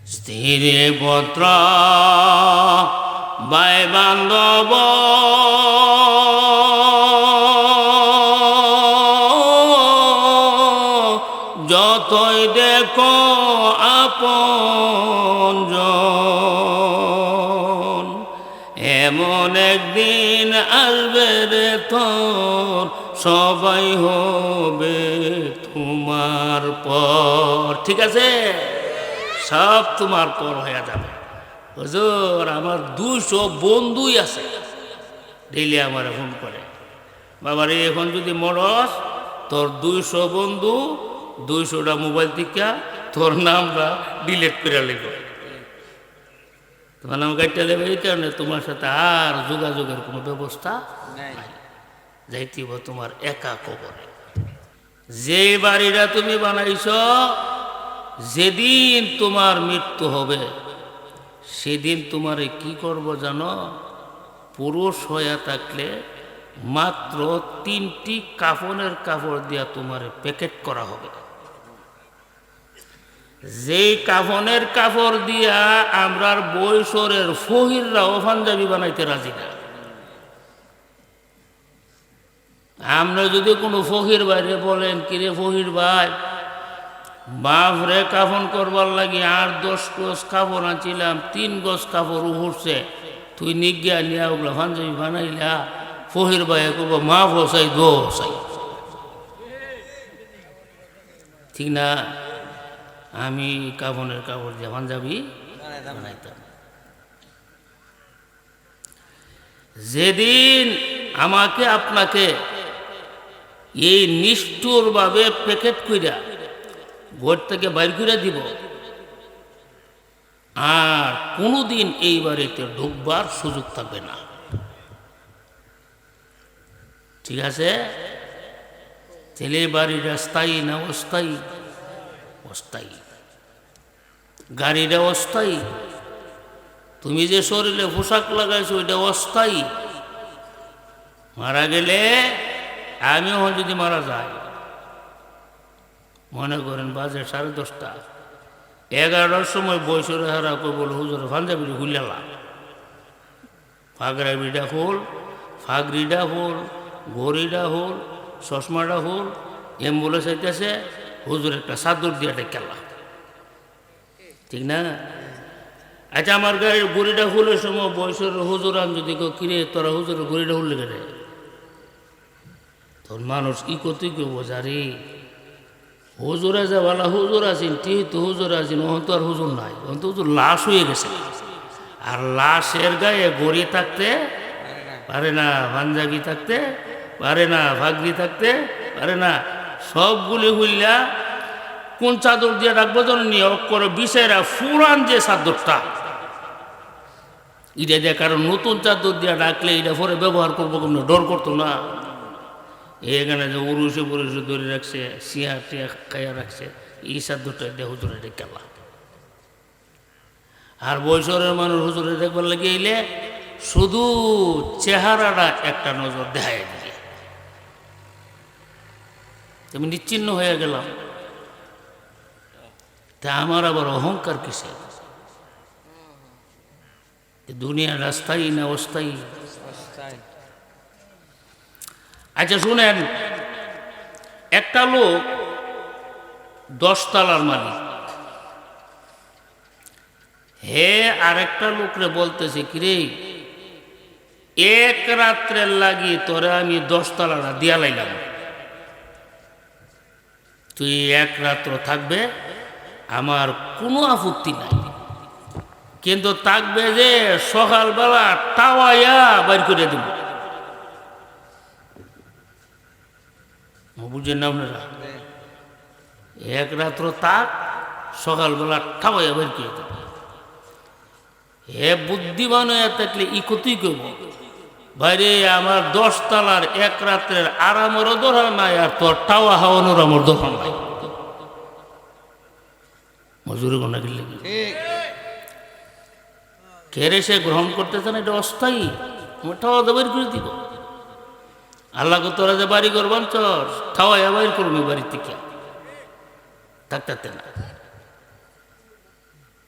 স্ত্রী পুত্র ভাই বান্ধব যতই দেখো আপনজন, এমন একদিন আসবে রে তোর, সবাই হবে তোমার পর। ঠিক আছে, সব তোমার পর হয়ে যাবে। হুজুর আমার 200 বন্ধুই আছে, ডেইলি আমার ফোন করে, বাবারে এখন যদি মরস তোর 200 বন্ধু 200টা মোবাইল থেকে তোর নামটা ডিলিট করে লিখো, তোমার নাম কাটতে দেবে। এই কারণে তোমার সাথে আর যোগাযোগের কোনো ব্যবস্থা নাই, যাইতেইব তোমার একা কবরে। যে বাড়িটা তুমি বানাইছ, যেদিন তোমার মৃত্যু হবে সেদিন তোমারে কি করব জানো? পুরুষ হয়ে থাকলে মাত্র 3টি কাফনের কাপড় দিয়া তোমারে প্যাকেট করা হবে। যেই কাফনের কাপড় দিয়া আমরার বৈশরের ফহিররাও পাঞ্জাবি বানাইতে রাজি না। আমরা যদি কোনো ফকির বাইরে বলেন, কিরে ফকির ভাই, বাপ রে কাফন করবার লাগি 8-10 গজ কাপড় আনছিলাম, 3 গজ কাপড় উঠছে, তুই নিজ্ঞা নিয়া ওগুলো পাঞ্জাবি বানাইলা? ফকির ভাই কব মা ফসাই দোসাই, ঠিক না? আমি কাফনের কাপড় দিয়ে পাঞ্জাবি বানাইতাম। যেদিন আমাকে আপনাকে এই নিষ্ঠুরভাবে প্যাকেট কইরা ঘর থেকে বাইর করে দিব, আর কোনোদিন এই বাড়িতে ঢুকবার সুযোগ থাকবে না। ঠিক আছে, ছেলে বাড়িটা স্থায়ী না অস্থায়ী? অস্থায়ী। গাড়িটা অস্থায়ী। তুমি যে শরীরে পোশাক লাগাইছো ওইটা অস্থায়ী। মারা গেলে, আমিও যদি মারা যাই, মনে করেন বাজে 10:30, 11টার সময় বৈশরে হারা কই বল হুজুর পাঞ্জাবি হুইলালা, ফাগরাবিটা হোল, ফাগরিটা হোল, ঘড়িটা হোল, চশমাটা হোল, অ্যাম্বুলেন্স আইতেছে, হুজুর একটা চাদর দিয়ে ডেকেলা, ঠিক না? আচ্ছা আমার গাড়ির ঘড়িটা হুলের সময় বৈশর হুজুর আমি যদি কিরে তোরা হুজুরের ঘড়িটা হুললে কেটে, তোর মানুষ ই করতে কেউ বোঝারি হুজুরে যে বলা হুজুর আছেন, ঠিক তো হুজুর আছেন, ওহন তো আর হুজুর নাই, ওহন তো হুজুর লাশ হয়ে গেছে। আর লাশের গায়ে ঘড়ি থাকতে পারে না, পাঞ্জাবি থাকতে পারে না, ভাগরি থাকতে পারে না, সবগুলি হইলা কোন চাদর দিয়ে রাখবো যেন নিয়োগ করে বিষয়রা ফুরান যে চাদরটা এটা দিয়ে, কারণ নতুন চাদর দিয়ে ডাকলে এটা পরে ব্যবহার করবো কোনো ডর করতো না। এখানে যে উরুষে পুরুষে ধরে রাখছে, সিয়া টিয়া খাইয়া রাখছে, এই চাদরটা দিয়ে হুজুরে ডেকেলা। আর বৈশরের মানুষ হুজুরে দেখবার লাগে এলে শুধু চেহারাটা একটা নজর দেখায় দিয়ে তুমি নিশ্চিন্ন হয়ে গেলাম। তা আমার আবার অহংকার কিসে? দুনিয়াটা স্থায়ী না অস্থায়ী? আচ্ছা শুনেন, একটা লোক 10 তলার মালিক, হে আরেকটা লোকরে বলতেছে, কিরে এক রাত্রের লাগি তোরে আমি 10 তলাটা দিয়া লাইলাম, তুই এক রাত্র থাকবে, আমার কোনো আপত্তি নাই, কিন্তু থাকবে যে সকালবেলা টাওয়াইয়া বাইর করে দিব। বুঝেন না আপনারা? এক রাত্র তাক, সকালবেলা টাওয়াইয়া বাইর করে দিব। হে বুদ্ধিমান হয়ে থাকলে ই কতই করব, বাইরে আমার 10 তলার এক রাত্রের আরামেরও দরকার নাই, আর তোর টাওয়া হাওয়ানোর আমার দরকার নাই। মজুরি কোনা গেলে কেড়ে সে গ্রহণ করতেছে না, এটা অস্থায়ী, টাওয়া বাইর করে দিব। আল্লাহ তোরা যে বাড়ি করবান চর ঠাওয়াইয়া বাইর করবি বাড়ি থেকে, থাকতে না।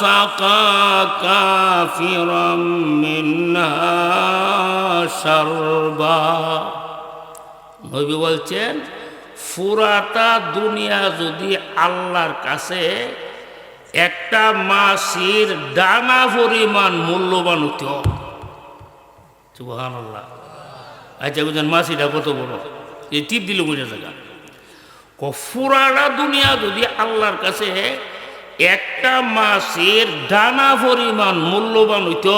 সাকা কাফিরাম মিনহা শারবা। নবী বলছেন পুরাটা দুনিয়া যদি আল্লাহর কাছে একটা মাছির ডানা পরিমাণ মূল্যবান হতো। সুবহানাল্লাহ। আচ্ছা বুঝেন মাছিটা কত বড়, এই টিপ দিলে বুঝে থাকা। পুরাটা দুনিয়া যদি আল্লাহর কাছে একটা মাছের ডানা পরিমাণ মূল্যবান হইত,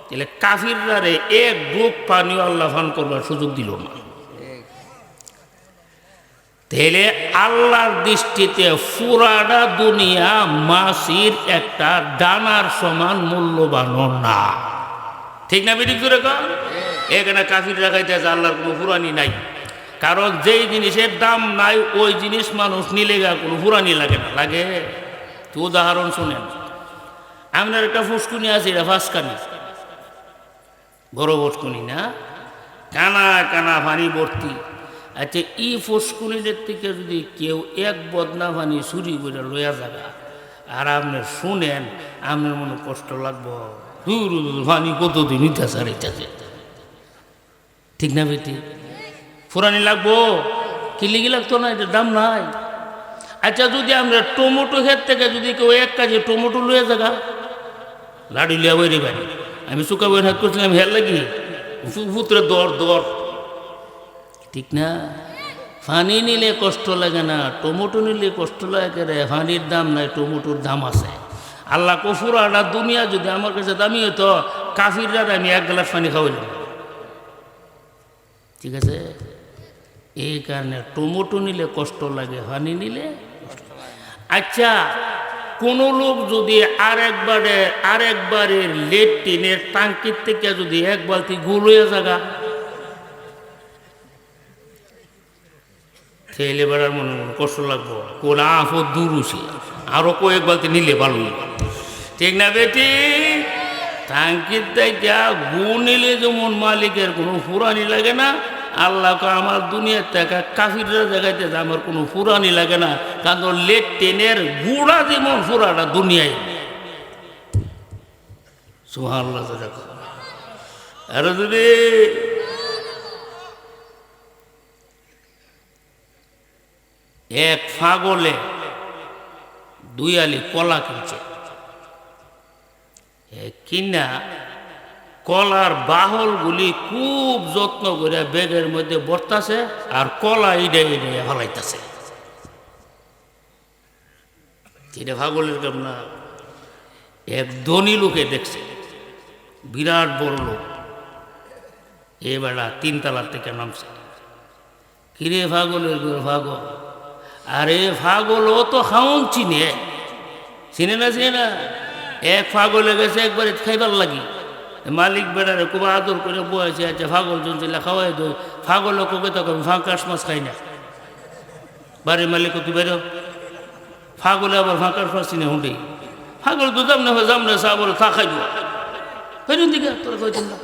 তাহলে কাফিররারে এক ডুব পানিও আল্লাহ পান করবার সুযোগ দিল না। তাহলে আল্লাহর দৃষ্টিতে পুরাটা দুনিয়া মাছের একটা ডানার সমান মূল্যবান না। ঠিক না বেঠিক করে কন? এখানে কাফিররা খাইতেছে আল্লাহর কোনো ফুরানি নাই। কারণ যেই জিনিসের দাম নাই ওই জিনিস মানুষ নিলে কোনো ফুরানি লাগে না, লাগে? তো উদাহরণ শুনেন, আপনার একটা ফুসকুনি আছে, এটা ফাঁসকানি, বড় ফুসকুনি না, কানা কানা পানি ভর্তি। আচ্ছা ই ফুসকুনিদের থেকে যদি কেউ এক বদনা পানি চুরি করে লইয়া যাগা আর আপনার শুনেন, আপনার মনে কষ্ট লাগবো, পানি কতদিন নিতেছে আর এটাছে। ঠিক না বেটি? ফুরানি লাগবো? কি লিগি লাগতো না, এটার দাম নাই। আচ্ছা যদি আমরা টমেটো ক্ষেত থেকে যদি কেউ এক কাজে টমেটো লইয়া জায়গা লাড়ি লিয়া বই রে ভাই, আমি শুকা বই হাত করছিলাম হের লাগি পুত্রে দর দর। ঠিক না? পানি নিলে কষ্ট লাগে না, টমেটো নিলে কষ্ট লাগে রে। পানির দাম নাই, টমেটোর দাম আছে। আল্লাহ কফুরাটা দুনিয়া যদি আমার কাছে দামি হতো, কাফিররা আমি এক গ্লাস পানি খাওয়াইলাম। ঠিক আছে? এই কারণে টমেটো নিলে কষ্ট লাগে, পানি নিলে কষ্ট লাগে। আচ্ছা কোন লোক যদি আরেকবারের লেট্রিনের টাঙ্কির থেকে যদি এক বালতি গুল হয়ে জায়গা, ছেলে বেড়ার মনে মনে কষ্ট লাগবো, কোন আফত দূর উঠে আরো কয়েক বালতি নিলে ভালো। ঠিক না বেটি? টাঙ্কির থেকে গু নিলে যেমন মালিকের কোনো ফুরানি লাগে না, আল্লাহ আমার দুনিয়ার থেকে কাফিররা দেখাইতে আমার কোনো ফুরানি লাগে না। কারণ লেট্রিনের গুড়া যেমন ফুরাটা দুনিয়ায়। সুবহানাল্লাহ। আর যদি এক ফাগলে 2 আলি কলা কিনছে, কিনা কলার বাহলগুলি খুব যত্ন করে ব্যাগের মধ্যে ভরতাছে আর কলা ইডে ইডে হলাইতেছে। এটা ফাগলের কাম না। এক ধনী লোকে দেখছে, বিরাট বড় লোক, এ বেড়া 3 তলার থেকে নামছে। কিরে ফাগলের ফাগল, আরে ফাগল ও তো খাউন চিনে, চিনে না? এক ফাগলে গেছে একবারে খাইবার লাগি, মালিক বেড়ারে খুব আদর করে বয়েছে। আচ্ছা ফাগল জঞ্চিলা খাওয়াই দো। ফাগল কোকে তো ফাঁকাশ মাছ খাই না, বাড়ির মালিক তুই বেরো। ফাগলে আবার ফাঁকাশ মাছ চিনে হুঁডেই। ফাগল তো যাম না চা বলে থা খাইব দিকে তোর কইতেন না।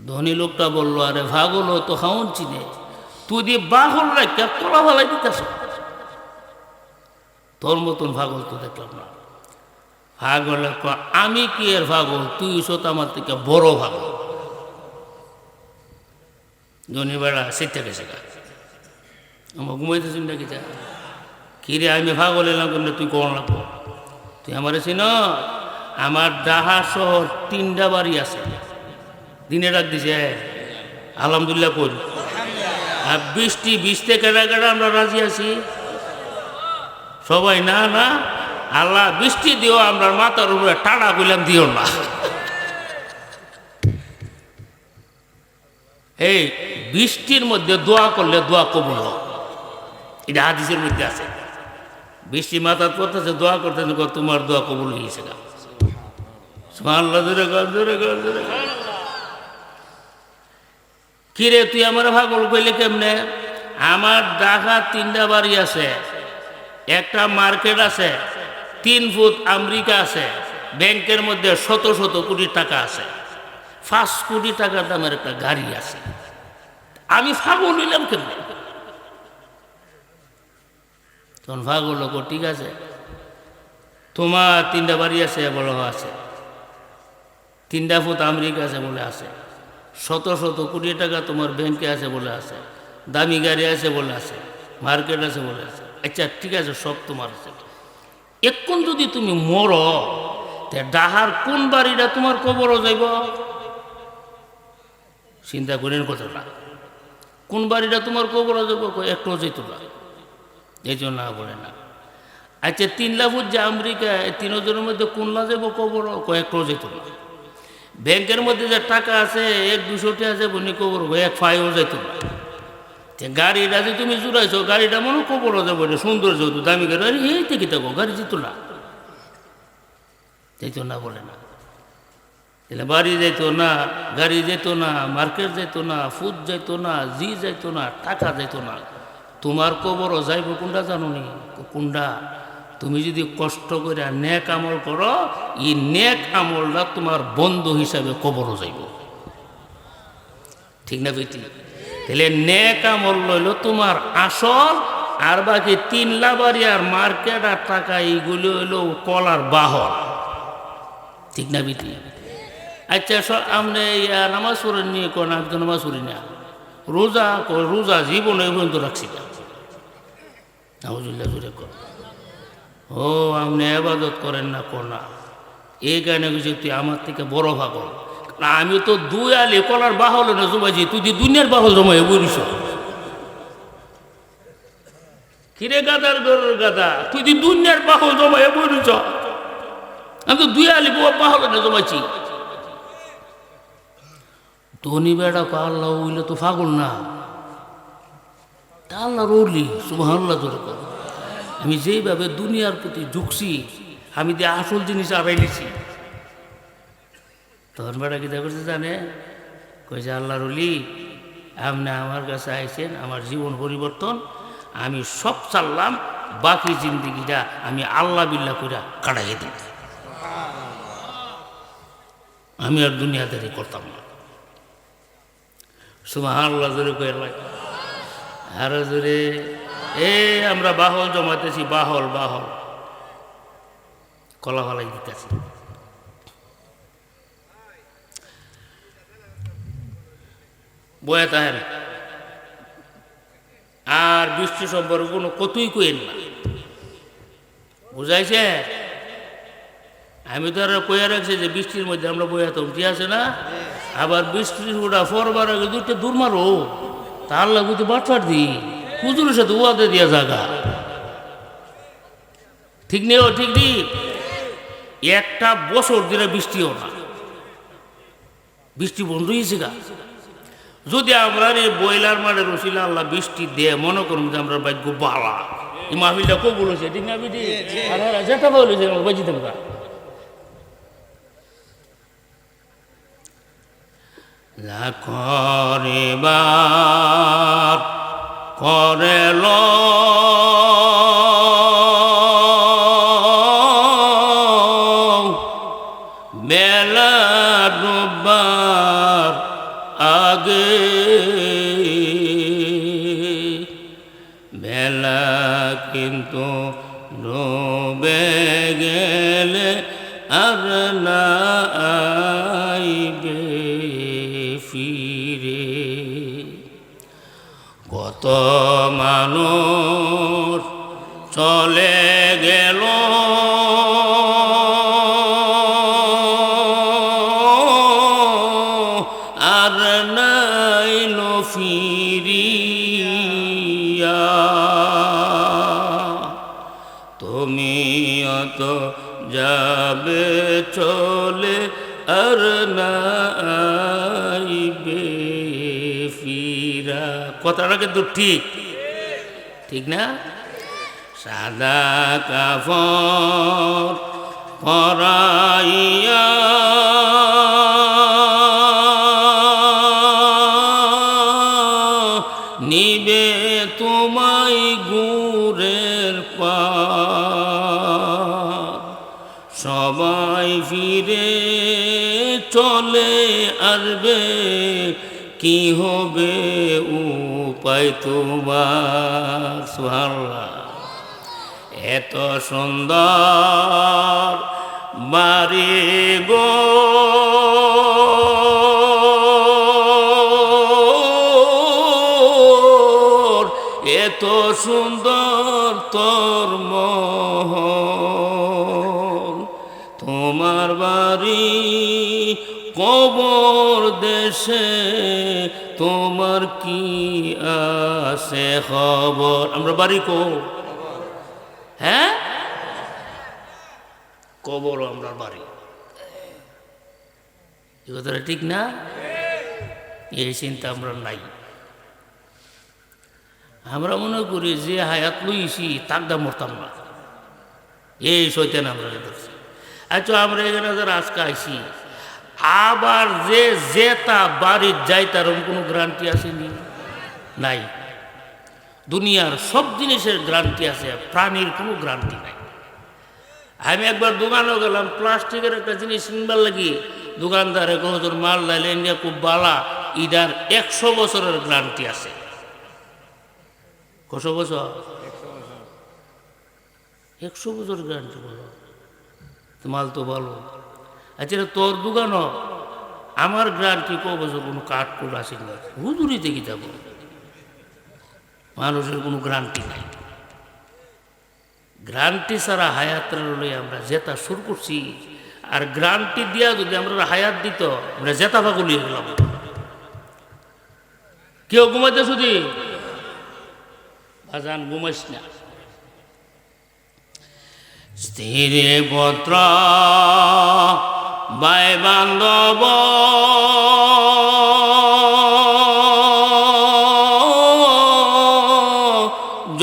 ধনী লোকটা বললো, আরে ফাগল ও তো খাওন চিনে, তুই দিয়ে বাহল রাখা কলা ভালাই দিতেছ, তোর মতন ফাগল তো দেখলাম না। পাগল আমি কি এর পাগল, তুই সত আমার থেকে বড় পাগল। ধনী বেড়া সেটা গেছে গা, আমার ঘুমাইতেছিস নাকি? যা কিরে আমি পাগল এলাম কেমন, তুই কোন লাগবো? তুই আমার চিন? আমার ডাহা শহর 3টা বাড়ি আছে, দিনে ডাক দিছে আলহামদুলিল্লাহ করি। আর বৃষ্টি ভিজতে কেনা কেনা আমরা রাজি আছি সবাই। না না আল্লাহ বৃষ্টি দিও, আমরা মাথার উপরে টানা কইলাম দিও না। এই বৃষ্টির মধ্যে দোয়া করলে দোয়া কবুল হয়, এটা হাদিসের মধ্যে আছে। বৃষ্টি মাথার পড়তেছে, দোয়া করতেছে, তোমার দোয়া কবুল হয়েছে। কিরে তুই আমার পাগল কইলে কেমনে? আমার ঢাকা 3টা বাড়ি আছে, একটা মার্কেট আছে, 3 ফুট আমেরিকা আছে, ব্যাংকের মধ্যে শত শত কোটি টাকা আছে, 5 কোটি টাকা দামের একটা গাড়ি আছে। আমি পাগল হইলাম কেমনে? তখন পাগল লোক ঠিক আছে, তোমার 3টা বাড়ি আছে বড় আছে, 3টা ফুট আমেরিকা আছে বলে আছে, শত শত কোটি টাকা তোমার ব্যাংকে আছে বলে আছে, দামি গাড়ি আছে বলে আছে, মার্কেট আছে বলে আছে। আচ্ছা ঠিক আছে, সব তোমার আছে। এখন যদি তুমি মরো, ডাহার কোন বাড়িটা তোমার কবরও যাইব? চিন্তা করেন কথাটা। কোন বাড়িটা তোমার কবরও যাইব? একটু যেত না, এই জন্য বলে না। আচ্ছা 3 লাখ যে আমেরিকা, 3জনের মধ্যে কোনলা যাবো কবর? কয়েকটা যেত না। ব্যাংকের মধ্যে যে টাকা আছে 1-200 আছে বনি কবর, এক ফাইও যেত না। গাড়িটা যে তুমি জুড়াইছো, গাড়িটা মনে কবরও যাবো, সুন্দর যেহেতু দামি গাড়ি, আরে এই থেকে থাকো, গাড়ি যেত না, যেত না বলে না। তাহলে বাড়ি যেত না, গাড়ি যেত না, মার্কেট যেত না, ফুড যেত না, জি যেত না, টাকা যেত না। তোমার কবরও যাইব কোনটা জানো নি? কোনটা? তুমি যদি কষ্ট করে নেক আমল করো, এই নেক আমলটা তোমার বন্ধু হিসাবে কবরও যাইব। ঠিক না বেটি? তাহলে নেক আমল লইল তোমার আসল, আর বাকি 3 লাখ বাড়ি আর মার্কেট আর টাকা এইগুলো হইল কলার বাহন। ঠিক না বেটি? আচ্ছা আপনি নামাজ পড়েন নিয়ে কোন? আমি তো নামাজ পড়ি না। রোজা রোজা জীবনে পর্যন্ত রাখছি না। নাউজুবিল্লাহ জোরে কর। ও আপনি ইবাদত করেন না কোনা, এই কারণে কিছু তুই আমার থেকে বড় পাগল। আমি তো 2 আলি কলার বাহল না জমাইছি, তুই দি দুনিয়ার বাহল জমাই বলিস। কিরে গাদার গরুর গাদা, তুই দি দুনিয়ার বাহল জমাই বলিস। আমি তো 2 আলি বাহল না জমাইছি। ধনী বেড়া আল্লাহ হইলে তো পাগল না, আল্লাহ রলি সুবহানাল্লাহ জোরে কর। আমি যেইভাবে দুনিয়ার প্রতি ঝুঁকছি, আমি দিয়ে আসল জিনিস আড়াই নিছি। তখন বেড়া কি করছে জানে? কইছে আল্লাহ রলি, আপনি আমার কাছে আইছেন, আমার জীবন পরিবর্তন, আমি সব চাললাম, বাকি জিন্দিগিটা আমি আল্লাহ বিল্লাহ কইরা কাটাইয়ে দিই, আমি আর দুনিয়াদারি করতাম না। সুবহানাল্লাহ জোরে কইলাই। আর জোরে আমরা বাহল জমাতেছি, বাহল বাহল কলা ফালাই দিতেছি। বয়া তাহেন আর বৃষ্টি সম্পর্কে কোনো কতই কইেন না, বুঝাইছে? আমি তো আর কইয়া রাখছি যে বৃষ্টির মধ্যে আমরা বয়া তমতি আছে না, আবার বৃষ্টির ওটা ফরবার আগে 2টা দূর মারো, তার লাগতে বাটফাট দিই, হুজুরের সাথে ওয়াদে দিয়া জায়গা। ঠিক নেই? ঠিক নেই। একটা বছর দিনে বৃষ্টিও না, বৃষ্টি বন্ধ হয়েছে গা। যদি আমরা বয়লার মাঠে রসিলা আল্লাহ বৃষ্টি দেয়, মনে করুন যে আমরা ভাগ্য বালা, এই মাহফিলটা কবুল হয়েছে। ঠিক না বিধি? যেটা বলেছে বাজি দেবো গা। করিবার করেল বেলা ডুববার আগে, বেলা কিন্তু ডুবে গেলে আর না আইবে ফিরে। কত মানুষ চলে গেল, আর নাইল ফিরিয়া। তুমিও তো যাবে চলে, আর নাইবে ফিরা। কথাটা কিন্তু ঠিক, ঠিক না? সাদা কাপড় পরাইয়া নিবে তোমায় গুরের পার, সবাই ফিরে চলে আসবে, কি হবে উপায় তোমার? সুবহানাল্লাহ। এত সুন্দর বাড়ি গো এত সুন্দর তোর মহল, তোমার বাড়ি কবর দেশে, তোমার কি আছে খবর? আমরা বাড়ি হ্যাঁ কবর আমরা বাড়ি, এ কথাটা ঠিক না? এই চিন্তা আমরা নাই। আমরা মনে করি যে হায়াত লইছি তাক দা মরতাম না, এই শয়তান আমরা ধরছি। আচ্ছা আমরা এখানে যারা আজকে আইছি, আবার যে যেটা বাড়ির যাই তার কোনো গ্যারান্টি আসেনি? নাই। দুনিয়ার সব জিনিসের গ্যারান্টি আছে, প্রাণীর কোনো গ্যারান্টি নাই। আমি একবার দোকানে গেলাম, প্লাস্টিকের একটা জিনিস কিনবার লাগি, দোকানদারে কহজোর মাল লাইলে ইন্ডিয়া খুব বালা, ইদার 100 বছরের গ্যারান্টি আছে। কত বছর? 100 বছর গ্যারান্টি বলো, মাল তো ভালো। আচ্ছা তোর দোকানও আমার গ্যারান্টি ক বছর কোনো কাঠ কোট আসেনি, হুজুরিতে কি যাবো? মানুষের কোনো গ্যারান্টি নাই। গ্যারান্টি ছাড়া হায়াতের লই আমরা জেতা শুরু করছি, আর গ্যারান্টি দিয়া যদি আমরা হায়াত দিত আমরা জেতা পাগলিয়ে গেলাম। কেউ ঘুমাইতে শুধু বাজান ঘুমাইস না। স্ত্রী পুত্র ভাই বান্ধব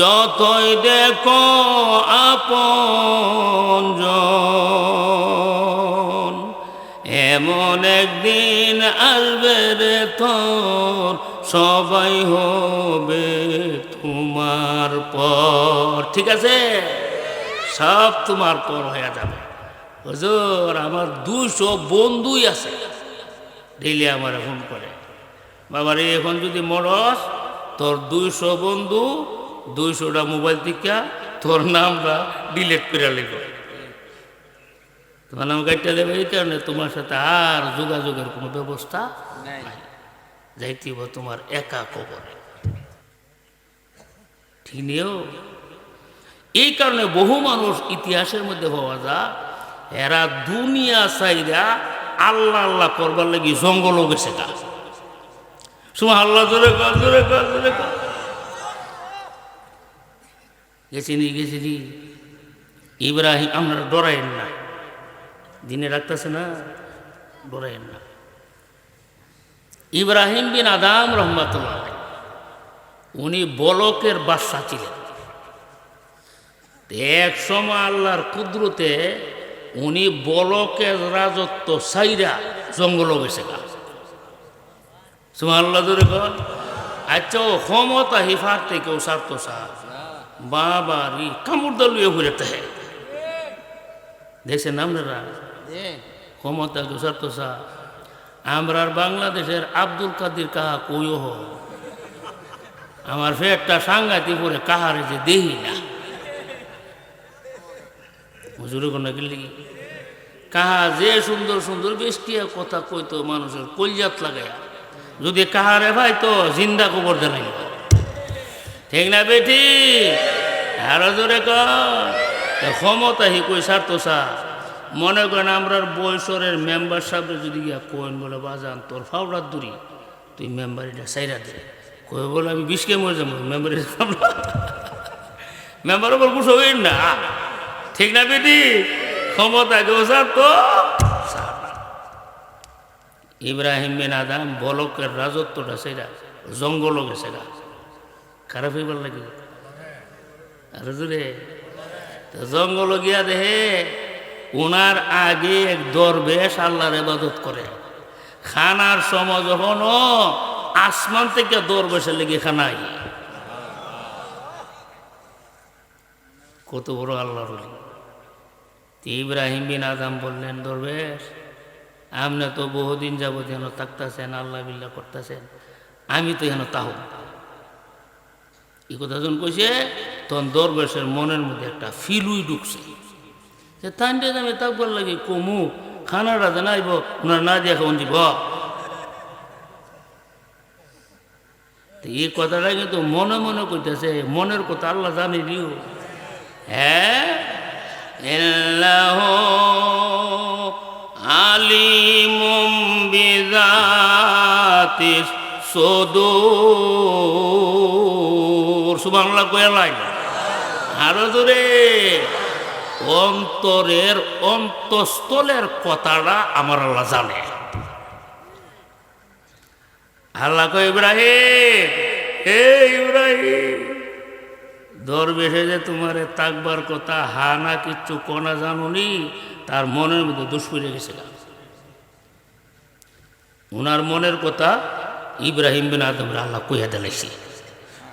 যতই দেখো আপনজন, এমন একদিন আসবে রে তোর, সবাই হবে তোমার পর। ঠিক আছে, সব তোমার পর হয়ে যাবে। হুজুর আমার 200 বন্ধুই আছে, ডেইলি আমার ফোন করে, বাবারে এখন যদি মরস তোর 200 বন্ধু 200টা মোবাইল থেকে তোর নামটা ডিলিট করে লিখ, তোমার নাম গাইটা দেবে। এই কারণে তোমার সাথে আর যোগাযোগের কোনো ব্যবস্থা নাই, যাইতেইব তোমার একা কবরে। ঠিক নিও। এই কারণে বহু মানুষ ইতিহাসের মধ্যে পাওয়া যায়, এরা দুনিয়া চাইরা আল্লাহ আল্লাহ করবার লাগি জঙ্গলও গেছে গা। সুবহানাল্লাহ, জোরে কর, জোরে কর, জোরে কর। গেছিনি গেছিনি ইব্রাহিম, আপনারা ডরাইন না, দিনে রাখতেছে না, ডরাইন না। ইব্রাহিম বিন আদম রহমাতুল্লাহ উনি বলকের বাদশা ছিলেন। এক সময় আল্লাহর কুদরতে উনি বলকের রাজত্ব সাইরা জঙ্গল গেছে গা। সুবহানাল্লাহ, জোরে কর। আচ্ছা ও ক্ষমতা হিফার থেকে ও সারতো সার বাবা রি কামড় দলিয়ে ঘুরে তাহে দেখছেন আপনারা, ক্ষমতা কেউ সারতো সার। আমরার বাংলাদেশের আব্দুল কাদির কাহা কইও হ, আমার ফেরটা সাংঘাতি পরে কাহারে যে দেহি না, হুজুরে কোন গেলি কাহা যে সুন্দর সুন্দর বেষ্টিয়া কথা কইতো মানুষের কলজাত লাগাইয়া, যদি কাহারে ভাই তো জিন্দা কবর দেলাই। ঠিক না বেটি? আরো জোরে কর। ক্ষমতা হি কই সারতো সা। মনে করেন আমরার বয়সরের মেম্বার সাহেব যদি গিয়া কোয়েন বলে বাজান তোর ফাউডার দূরি, তুই মেম্বারিটা সাইরা দে, কই বলে আমি 20 কে মরে যাবো, মেম্বারি মেম্বার ওপর বুঝো না। ঠিক না বেটি? ক্ষমতা কেউ সারতো। ইব্রাহিম বিন আদম বলকের রাজত্বটা সেটা জঙ্গল গেছে গা, খারাপ হইবার লাগে। আর জোরে জঙ্গল গিয়া দেহে ওনার আগে এক দরবেশ আল্লাহর ইবাদত করে। খানার সময় যখন আসমান থেকে দরবেশের লেগে খানাই, কত বড় আল্লাহর ওলি। ইব্রাহিম বিন আদম বললেন, দরবেশ আপনি তো বহুদিন যাবত যেন থাকতেছেন, আল্লাহ বিল্লাহ করতেছেন, আমি তো যেন তাহ এই কথা যখন কইছে তখন দরবেশের মনের মধ্যে একটা ফিলুই ঢুকছে যে তাইনটা আমি তাকবার লাগে কমু খানাটা জানাইব ওনার না দিয়ে এখন দিব। এই কথাটা কিন্তু মনে মনে কইতেছে, মনের কথা আল্লাহ জানি দিও। হ্যাঁ, আলিমুম বিযাতিস সুদূর, সুবহানাল্লাহ কইয়া লাগে আরো জোরে। অন্তরের অন্তঃস্থলের কথাটা আমার আল্লাহ জানে। আল্লাহ কয় ইব্রাহিম, হে ইব্রাহিম, দরবেশে যে তোমারে তাকবার কথা হা না কিচ্ছু কোনা জানুনি, তার মনের মধ্যে দোষ পড়ে গেছে। ওনার মনের কথা ইব্রাহিম বিন আদম আল্লাহ কইয়া দিলেছি।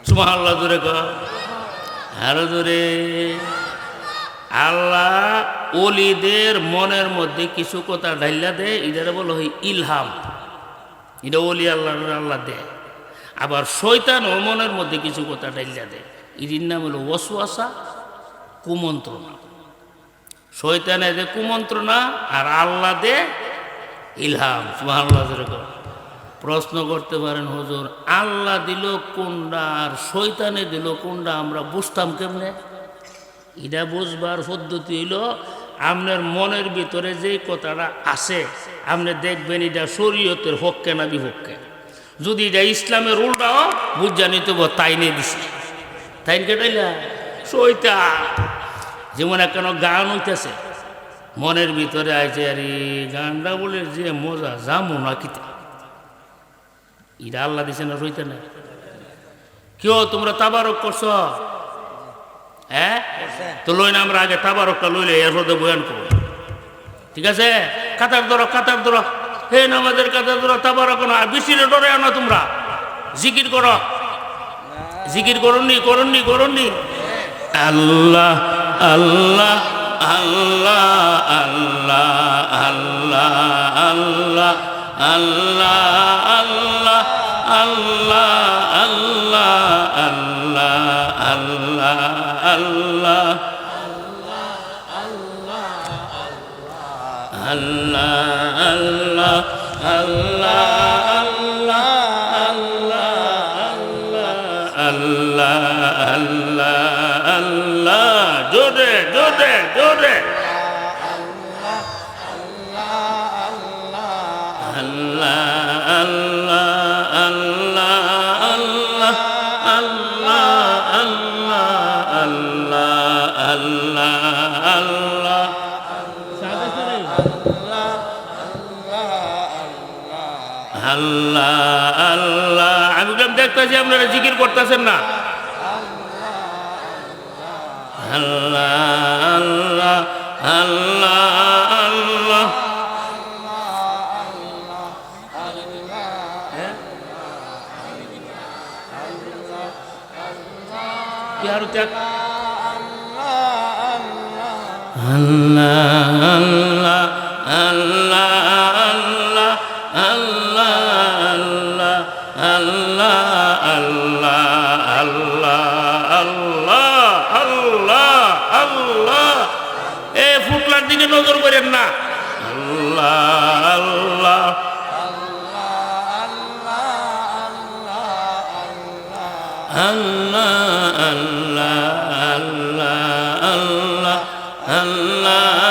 সুবহানাল্লাহ জোরে কর আরো জোরে। আল্লাহ ওলিদের মনের মধ্যে কিছু কথা ঢাইলা দেয়, এটারে বলা হয় ইলহাম। এটা ওলি আল্লাহ আল্লাহ দেয়। আবার শয়তানও মনের মধ্যে কিছু কথা ঢাইলা দেয়, এটির নাম হলো ওয়াসওয়াসা, কুমন্ত্রণা। শয়তানে দে কুমন্ত্রণা আর আল্লাহ দে ইলহাম। সুবহানাল্লাহ জোরে কর। প্রশ্ন করতে পারেন হুজুর, আল্লাহ দিল কোনটা আর শয়তানে দিল কোনটা আমরা বুঝতাম কেমনে? এটা বুঝবার পদ্ধতি হইল আপনার মনের ভিতরে যে কথাটা আছে আপনি দেখবেন এটা শরীয়তের পক্ষে না বিপক্ষে। যদি এটা ইসলামের উল্টাও বুঝা নিতে তাই নিয়ে দিছে, তাই কেটাইলা শয়তান। যেমন একখান গান হইতেছে, মনের ভিতরে আইছে আর এই গানটা বলে যে মজা জামু না কিতা, এটা আল্লাহ দিছে না শয়তান? কেউ তোমরা তাবারক করছ? হ্যাঁ, তো লই না, আমরা আগে তাবারকটা লইলে এরপরে বয়ান করব, ঠিক আছে? কাতার ধরো, কাতার ধরো, হে নামাজের কাতার ধরো, তাবারক না। বেশিরে ডরে না তোমরা, জিকির করো, জিকির করুননি, করুননি, করুননি। আল্লাহ আল্লাহ আল্লাহ আল্লাহ আল্লাহ আল্লাহ আল্লাহ আল্লাহ আল্লাহ আল্লাহ আল্লাহ আল্লাহ আল্লাহ আল্লাহ আল্লাহ আল্লাহ আল্লাহ। জোরে জোরে জোরে আল্লাহ আল্লাহ। আমি দেখতেছি আপনারা জিকির করতেছেন না। আল্লাহ আল্লাহ আল্লাহ আল্লাহ কি আর ত্যাগ? আল্লাহ আল্লাহ আল্লাহ আল্লাহ আল্লাহ আল্লাহ আল্লাহ আল্লাহ আল্লাহ আল্লাহ। এ ফুটলার দিকে নজর করেন না। আল্লাহ আল্লাহ আল্লাহ আল্লাহ আল্লাহ আল্লাহ আল্লাহ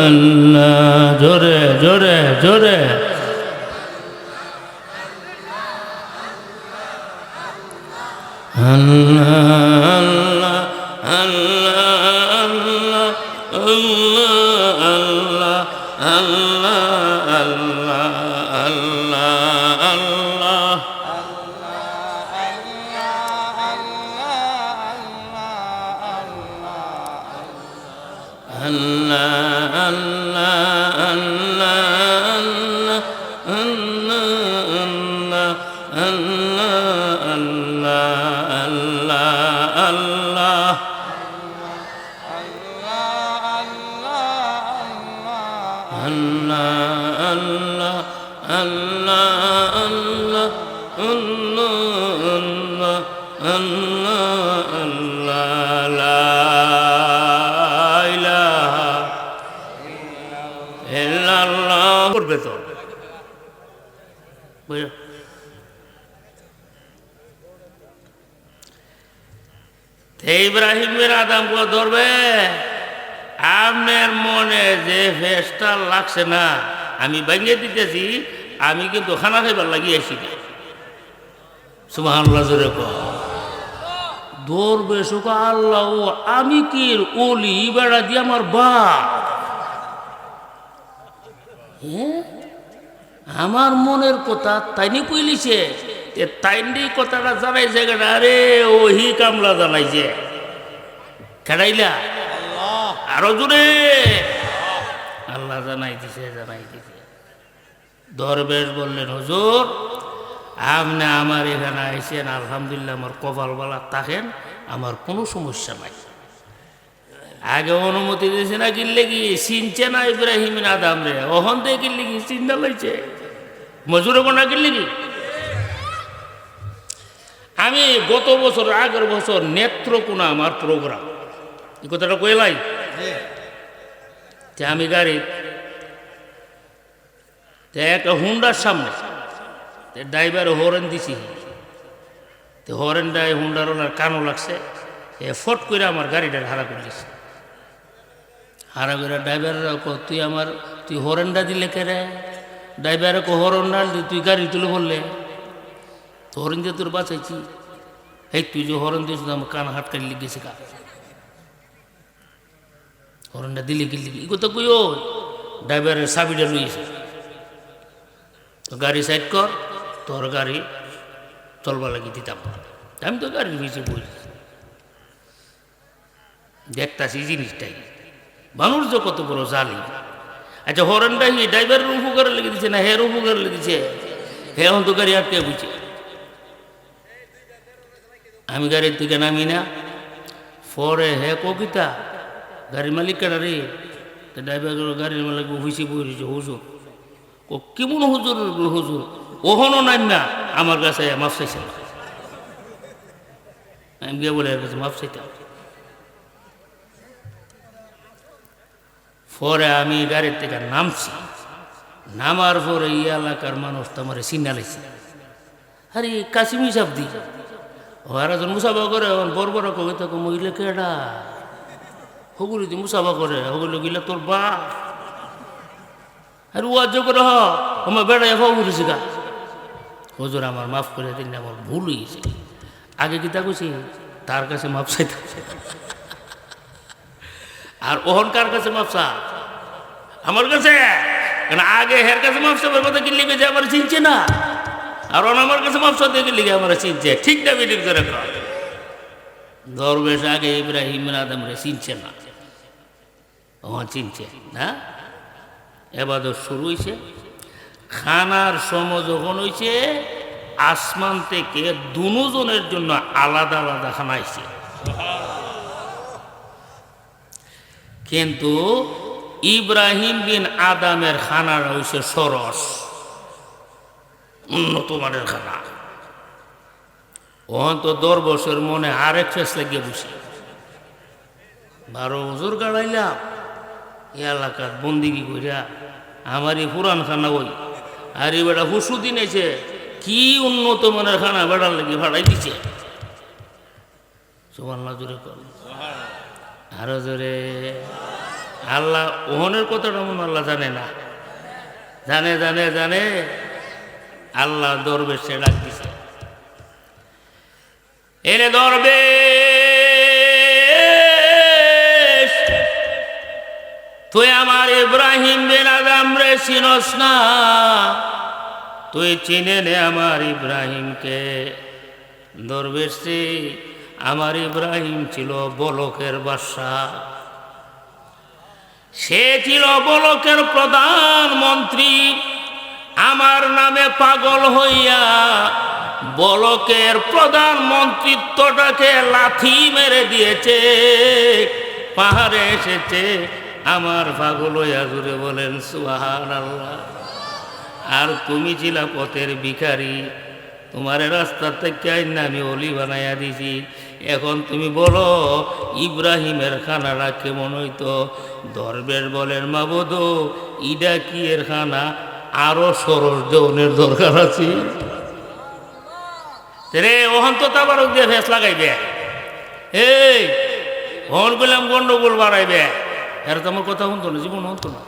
আল্লাহ জোরে জোরে জোরে আল্লাহ আল্লাহ আল্লাহ আল্লাহ আল্লাহ আল্লাহ আল্লাহ আল্লাহ আল্লাহ করবে তো ইব্রাহিমের আদমকে ধরবে। আপনার মনে যে ফেসটা লাগছে না আমি ভাঙিয়ে দিতেছি, আমি কিন্তু খানা খাইবার লাগিয়েছি না। সুবহানাল্লাহ জোরে কও। ধরবে সুখা আল্লাহ, আমি কি ওলি বেড়া দিয়ে আমার বাপ? আমার মনের কথা তাইনি কইলিছে, তাইনি কথাটা জানাই জায়গাটা। আরে ওহি কামলা জানাইছে, খেড়াইলা আরো জোরে আল্লাহ জানাই দিছে, জানাই দিছে। দরবেশ বললেন, হুজুর আপনি আমার এখানে আইসেন, আলহামদুলিল্লাহ আমার কপাল বালা থাকেন, আমার কোনো সমস্যা নাই। আগে অনুমতি দিয়েছে না কিনলে কি চিনছে না ইব্রাহিম আদম রে, ওহন দিয়ে কিনলে কি চিন্তা লাগছে মজুরে কোনা কিনলে কি। আমি গত বছর আগের বছর নেত্রকোনা আমার প্রোগ্রাম, এই কথাটা কইলাই। আমি গাড়ি একটা হুন্ডার সামনে ড্রাইভার হরেন দিছি, হরেনটাই হুন্ডার ওনার কানও লাগছে, ফট করে আমার গাড়িটা হারা করে দিছে। হারা করে ড্রাইভার তুই হরেনটা দিলে কেরে? ড্রাইভারে হরন না তুই গাড়ি তুলে বললে তো হরেন দিয়ে তোর বাঁচাইছি। এই তুই যে হরেন দিয়েছ আমার কান হাট কাটলি গেছে কা, হরেনটা দিলে গেলি ই কথা কইও। ড্রাইভারের চাবিটা লইছে, গাড়ি সাইড কর, তোর গাড়ি চলবা লাগি দিতাম। আমি তো গাড়ির পিছিয়ে বলছি, দেখতাছি জিনিসটাই মানুষ যে কত বড় জালি। আচ্ছা হরেনটা ড্রাইভারের উপকারে লেগে দিচ্ছে না হের উপকারে লেগে দিচ্ছে? হে এখন তো গাড়ি আটকে বুঝছে। আমি গাড়ির থেকে নামি না, পরে হে কবিতা গাড়ির মালিক কেনা রে, ড্রাইভার গাড়ির মালিক অফিসে বসেছে, হুজুর ও কেমন হুজুর? হুজুর ওহনও নাম না আমার কাছে মাফ চাইছে না। আমি গিয়ে বলে এর কাছে মাফ চাইতাম। পরে আমি গাড়ির থেকে নামছি, নামার পরে এই এলাকার মানুষ তো আমার চিন্তা লাগছে। আরে কাশিম হিসাব দি ওরাজন মুসাফা করে, বড় বড় কবিতা মহিলা কেডা হগুলি দি মুসাফা করে, হগুলো গিলা তোর বাপ। আর ওয়াজ করে আমার বেড়াই হগুলিছি গা। হুজুর আমার মাফ করে দিন, আমার ভুল হয়েছে। আগে কি তা কইছি তার কাছে মাফ চাইতে, আর ওহন কার কাছে মাফ চা? আমার কাছে। কারণ আগে হের কাছে মাফ চাবার কথা কি লিখে যে আমার চিনছে না, আর আমার কাছে মাফ চাতে কি লিখে আমার চিনছে। ঠিক না বিদিক ধরে দরবেশ আগে ইব্রাহিম আদম রে চিনছে না, ওহন চিনছে না। এবাদত শুরু হয়েছে, খানার সময় যখন হয়েছে আসমান থেকে দুজনের জন্য আলাদা আলাদা খানা আইছে। কিন্তু ইব্রাহিম বিন আদমের খানার হয়েছে সরস, উন্নত মানের খানা। ওহন তো 10 বছর মনে আরেক ফেস লাগিয়ে বসে 12 বছর গাড়াইলাম এলাকার বন্দিগি কইরা আমার এই পুরান খানা ওই। আর এই বেটা হুসু দিনেছে কি উন্নত মানের খানা বেড়ার লাগে ভাড়াই দিছে। সুবহানাল্লাহ জোরে কর, আরো জোরে। আল্লাহ ওহনের কথাটা মনে আল্লাহ জানে না, জানে জানে জানে। আল্লাহ দরবেশে ডাক দিছে, এনে দরবেশ তুই আমার ইব্রাহিম বিন আদম রে চিনস না? তুই চিনে নে আমার ইব্রাহিমকে। দরবেশে আমার ইব্রাহিম ছিল বলকের বাদশাহ, সে ছিল বলকের প্রধানমন্ত্রী। আমার নামে পাগল হইয়া বলকের প্রধানমন্ত্রিত্বটাকে লাথি মেরে দিয়েছে, পাহাড়ে এসেছে। আমার পাগল হইয়া জুড়ে বলেন সুবহানাল্লাহ। আর তুমি ছিলা পথের ভিখারি, তোমার রাস্তা থেকে আইনা আমি অলি বানাইয়া দিছি। এখন তুমি বলো ইব্রাহিমের খানাটা কেমন হইতো? দরবেশ বলেন মাবুদ, ইডা কি এর খানা, আরো সরস দেওয়ানের দরকার আছে রে। ওহন তো তাবারক দিয়ে ফেস লাগাইবে, এই ওহন বললাম গন্ডগোল বাড়াইবে। এর তো আমার কথা শুনতো না, জীবন শুনতো না।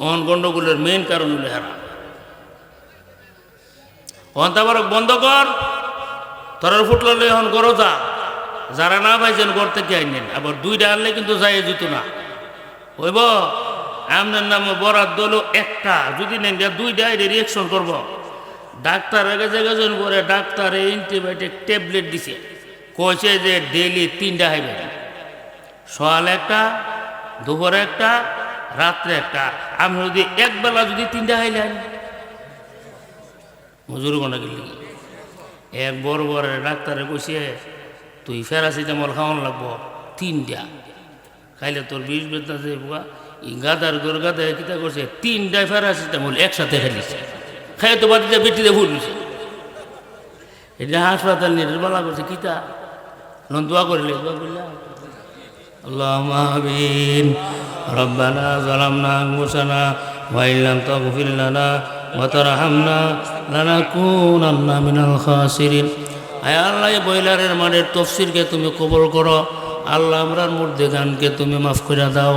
ওহন গন্ডগোলের মেইন কারণ হলো হেরা। ওহন তাবারক বন্ধ কর, তোর ফুটলে এখন করো যা। যারা না পাইছেন ঘর থেকে আইনেন। আবার দুইটা আনলে কিন্তু যাই যেত না, হইব। আপনার নামে বরাদ্দ হলো একটা, যদি নেন দুইটা রিয়েকশন করবো। ডাক্তার আগে গেছেন পরে ডাক্তারে অ্যান্টিবায়োটিক ট্যাবলেট দিছে, কইছে যে ডেইলি 3টা খাইবেন, সকাল একটা, দুপুরে একটা, রাত্রে একটা। আপনি যদি একবেলা যদি 3টা খাইলেন মজুরি কোনা গেলি। এক বড় বড় ডাক্তারে কইছে তুই প্যারাসিটামল খাওয়ান লাগবো 3টা, খাইলে তোর বিষ বেদনা যাইবা। ই গাদার গোর গাদায় কিতা করছে, 3টা প্যারাসিটামল একসাথে খাইছে, খাই তো বাড়িতে বেটিতে ভুল দিছে। এটা হাসপাতাল নিয়ে বলা করছে কিতা নন দোয়া করলে, দোয়া করলাম আল্লাহুম্মা আমিন। রব্বানা যালামনা আনফুসানা ওয়া ইল্লাম তাগফির লানা ওয়া তারহামনা লানাকুনান্না মিনাল খাসিরিন। আয় আল্লাহ, এই বয়লারের মানের তফসিরকে তুমি কবুল করো। আল্লাহ আমরার মধ্যে গানকে তুমি মাফ করে দাও।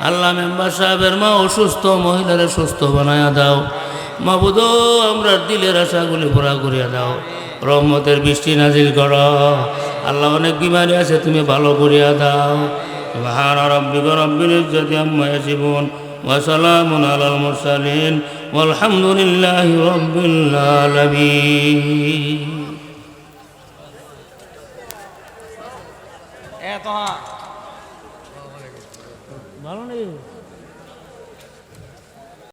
আল্লাহ মেম্বার সাহেবের মা অসুস্থ, মহিলারে সুস্থ বানায়া দাও। মাবুদ, আমরা দিলের আশাগুলি পুরা করিয়া দাও। রহমতের বৃষ্টি নাজিল করো। আল্লাহ অনেক বিমারি আছে, তুমি ভালো করিয়া দাও। সুবহান রাব্বিকা রাব্বিল ইজ্জাতি আম্মা ইয়াসিফুন ওয়া সালামুন আলাল মুরসালিন ওয়ালহামদুলিল্লাহি রাব্বিল আলামিন। ভালো নেই।